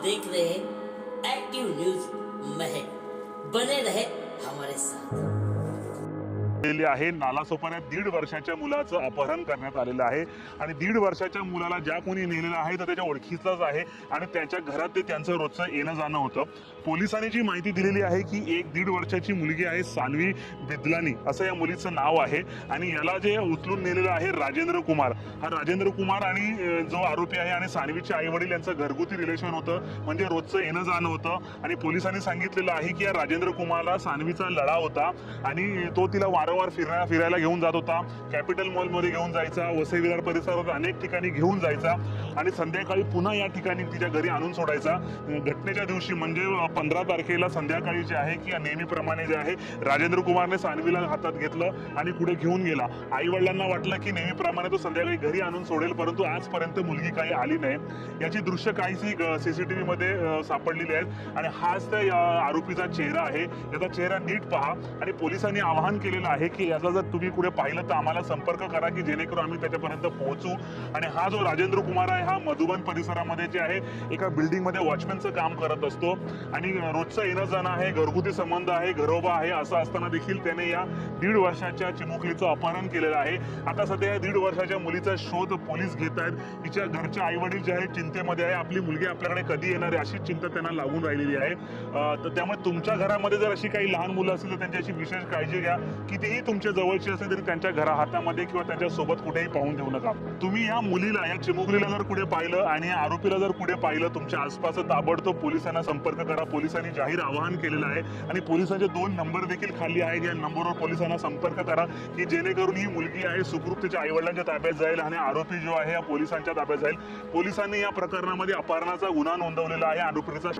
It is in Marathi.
देख रहे हैं एक्टिव न्यूज महल। बने रहे हमारे साथ। आहे नालासोपाऱ्यात 1.5 वर्षाच्या मुलाचं अपहरण करण्यात आलेलं आहे आणि 1.5 वर्षाच्या मुलाला ज्या कोणी नेलेलं आहे तर त्याच्या ओळखीचाच आहे आणि त्याच्या घरात ते त्यांचं रोजचं येणं जाणं होतं। पोलिसांनी जी माहिती दिलेली आहे की एक 1.5 वर्षाची मुलगी आहे सानवी बिदलानी असं या मुलीचं नाव आहे आणि याला जे उचलून नेलेलं आहे राजेंद्र कुमार। हा राजेंद्र कुमार आणि जो आरोपी आहे आणि सानवीचे आई वडील यांचं घरगुती रिलेशन होतं, म्हणजे रोजचं येणं जाणं होतं आणि पोलिसांनी सांगितलेलं आहे की या राजेंद्र कुमारला सानवीचा लढा होता आणि तो तिला वारंवार फिरायला घेऊन जात होता। कॅपिटल मॉल मध्ये घेऊन जायचा, वसई विरार परिसरात अनेक ठिकाणी घेऊन जायचा आणि संध्याकाळी पुन्हा या ठिकाणी तिच्या घरी आणून सोडायचा। घटनेच्या दिवशी म्हणजे 15 तारखेला संध्याकाळी जे आहे की नेहमीप्रमाणे जे आहे राजेंद्र कुमारने सानवीला हातात घेतलं आणि पुढे घेऊन गेला। आई वडिलांना वाटलं की नेहमीप्रमाणे तो संध्याकाळी घरी आणून सोडेल, परंतु आजपर्यंत मुलगी काही आली नाही। याची दृश्य काहीशी सीसीटीव्ही मध्ये सापडलेली आहेत आणि हाच त्या आरोपीचा चेहरा आहे। याचा चेहरा नीट पहा आणि पोलिसांनी आवाहन केलेलं आहे की याचा जर तुम्ही कुठे पाहिलं तर आम्हाला संपर्क करा की जेणेकरून आम्ही त्याच्यापर्यंत पोहोचू। आणि हा जो राजेंद्र कुमार आहे हा मधुबन परिसरामध्ये जे आहे एका बिल्डिंग मध्ये वॉचमॅनचं काम करत असतो आणि रोजचं येणं जाणं आहे, घरगुती संबंध आहे, घरोबा आहे। असं असताना देखील त्याने या 1.5 वर्षाच्या चिमुकलीचं अपहरण केलेलं आहे। आता सध्या या 1.5 वर्षाच्या मुलीचा शोध पोलीस घेत आहेत। तिच्या घरचे आई वडील जे आहे चिंतेमध्ये आहे, आपली मुलगी आपल्याकडे कधी येणार आहे अशी चिंता त्यांना लागून राहिलेली आहे। तर त्यामुळे तुमच्या घरामध्ये जर अशी काही लहान मुलं असतील तर त्यांच्याशी विशेष काळजी घ्या। कितीही तुमच्या जवळची असेल तरी त्यांच्या घरा हातामध्ये किंवा त्यांच्या सोबत कुठेही पाहून ठेवू नका। तुम्ही या मुलीला, या चिमुकलीला जर कुठे पाहिलं आणि या आरोपीला जर कुठे पाहिलं, तुमच्या आसपास ताबडतोब पोलिसांना संपर्क करा। पोलिसांनी जाहीर आवाहन केलेलं आहे आणि पोलिसांचे 2 नंबर देखील खाली आहेत। या नंबरवर पोलिसांना संपर्क करा की जेणेकरून ही मुलगी आहे सुखरूप तिच्या आई वडिलांच्या ताब्यात जाईल आणि आरोपी जो आहे या पोलिसांच्या ताब्यात जाईल। पोलिसांनी या प्रकरणामध्ये अपहरणाचा गुन्हा नोंदवलेला आहे। आरोपीचा